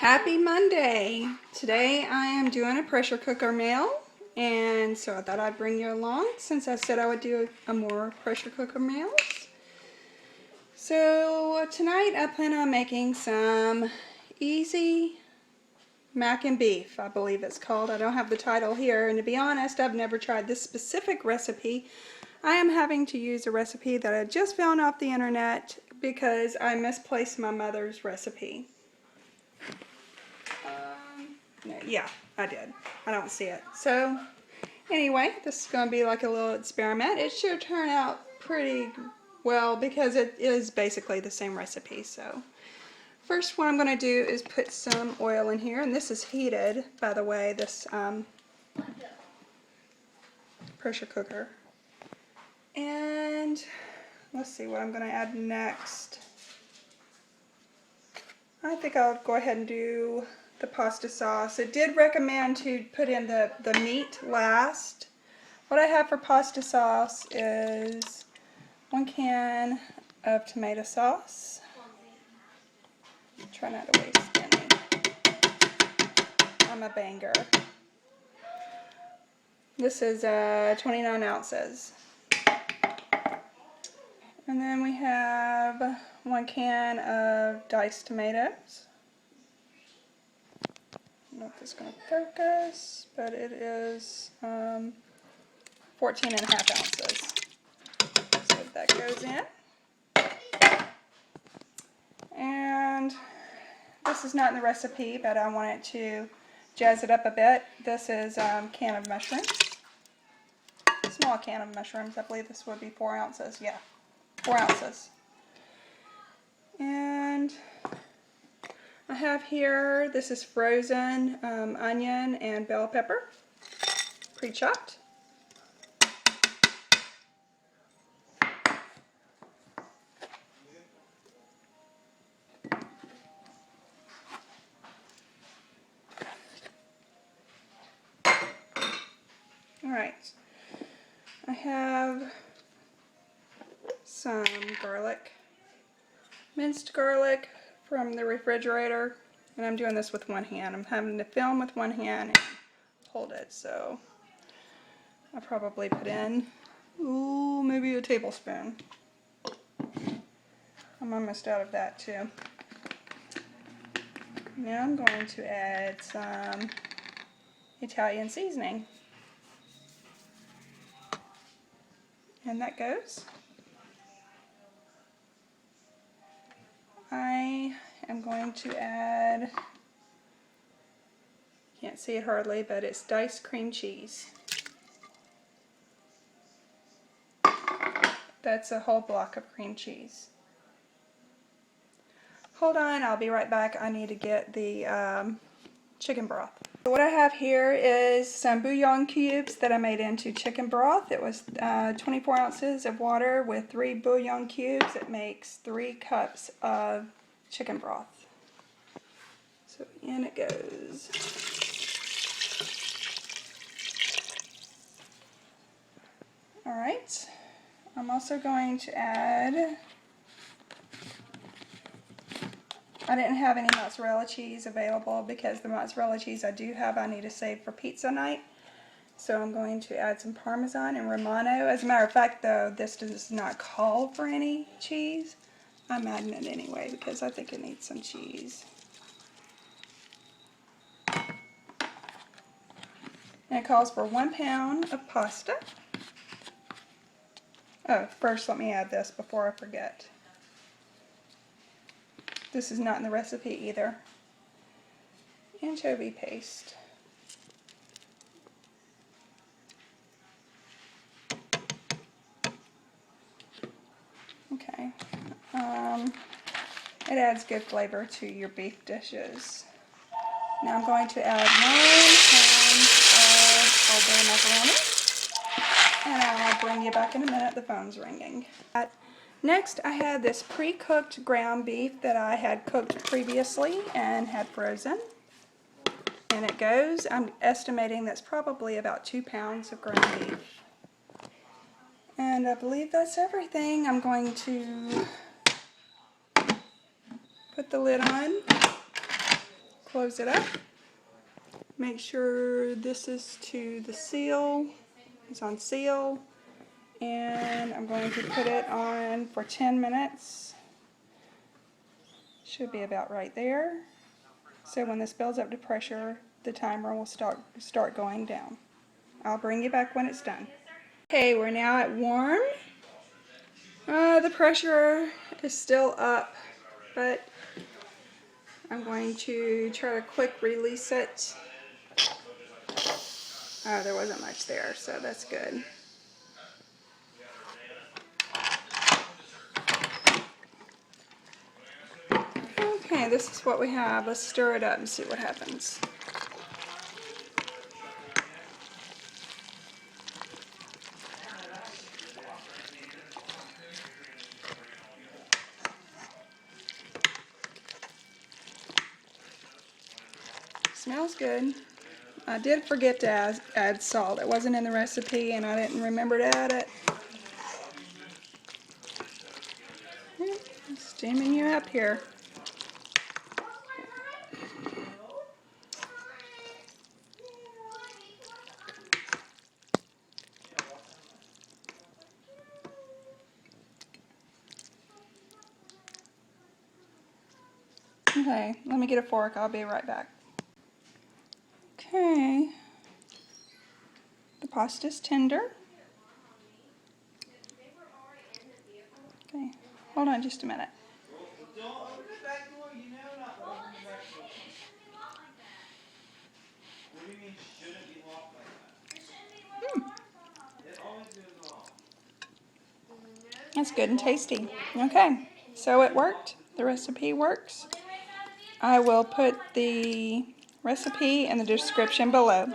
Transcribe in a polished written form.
Happy Monday! Today I am doing a pressure cooker meal, and so I thought I'd bring you along since I said I would do more pressure cooker meals. So tonight I plan on making some easy mac and beef, I believe it's called. I don't have the title here, and to be honest, I've never tried this specific recipe. I am having to use a recipe that I just found off the internet because I misplaced my mother's recipe. Yeah, I did. I don't see it. So, anyway, this is going to be like a little experiment. It should turn out pretty well because it is basically the same recipe. So, first what I'm going to do is put some oil in here. And this is heated, by the way, this pressure cooker. And let's see what I'm going to add next. I think I'll go ahead and do the pasta sauce. It did recommend to put in the meat last. What I have for pasta sauce is 1 can of tomato sauce. Try not to waste any. I'm a banger. This is 29 ounces. And then we have 1 can of diced tomatoes. I don't know if it's going to focus, but it is 14.5 ounces. So that goes in. And this is not in the recipe, but I wanted to jazz it up a bit. This is a can of mushrooms. Small can of mushrooms. I believe this would be 4 ounces. Yeah, 4 ounces. And I have here, this is frozen onion and bell pepper, pre-chopped. Alright, I have some garlic, minced garlic from the refrigerator, and I'm doing this with one hand. I'm having to film with one hand and hold it, so I'll probably put in, maybe a tablespoon. I'm almost out of that too. Now I'm going to add some Italian seasoning. And that goes. I am going to add, can't see it hardly, but it's diced cream cheese. That's a whole block of cream cheese. Hold on, I'll be right back. I need to get the chicken broth. What I have here is some bouillon cubes that I made into chicken broth. It was 24 ounces of water with 3 bouillon cubes. It makes 3 cups of chicken broth. So in it goes. Alright, I'm also going to add, I didn't have any mozzarella cheese available because the mozzarella cheese I do have I need to save for pizza night. So I'm going to add some Parmesan and Romano. As a matter of fact though, this does not call for any cheese. I'm adding it anyway because I think it needs some cheese. And it calls for 1 pound of pasta. Oh, first let me add this before I forget. This is not in the recipe either. Anchovy paste. Okay. It adds good flavor to your beef dishes. Now I'm going to add 1 pound of whole grain macaroni. And I'll bring you back in a minute. The phone's ringing. Next, I had this pre-cooked ground beef that I had cooked previously and had frozen. And it goes, I'm estimating that's probably about 2 pounds of ground beef. And I believe that's everything. I'm going to put the lid on, close it up. Make sure this is to the seal. It's on seal. And I'm going to put it on for 10 minutes. Should be about right there. So when this builds up to pressure, the timer will start going down. I'll bring you back when it's done. Okay, we're now at warm. The pressure is still up, but I'm going to try to quick release it. Oh, there wasn't much there, so that's good. Okay, this is what we have. Let's stir it up and see what happens. Smells good. I did forget to add salt. It wasn't in the recipe and I didn't remember to add it. Steaming you up here. Okay, let me get a fork. I'll be right back. Okay, the pasta's tender. Okay, hold on just a minute. That's good and tasty. Okay, so it worked. The recipe works. I will put the recipe in the description below.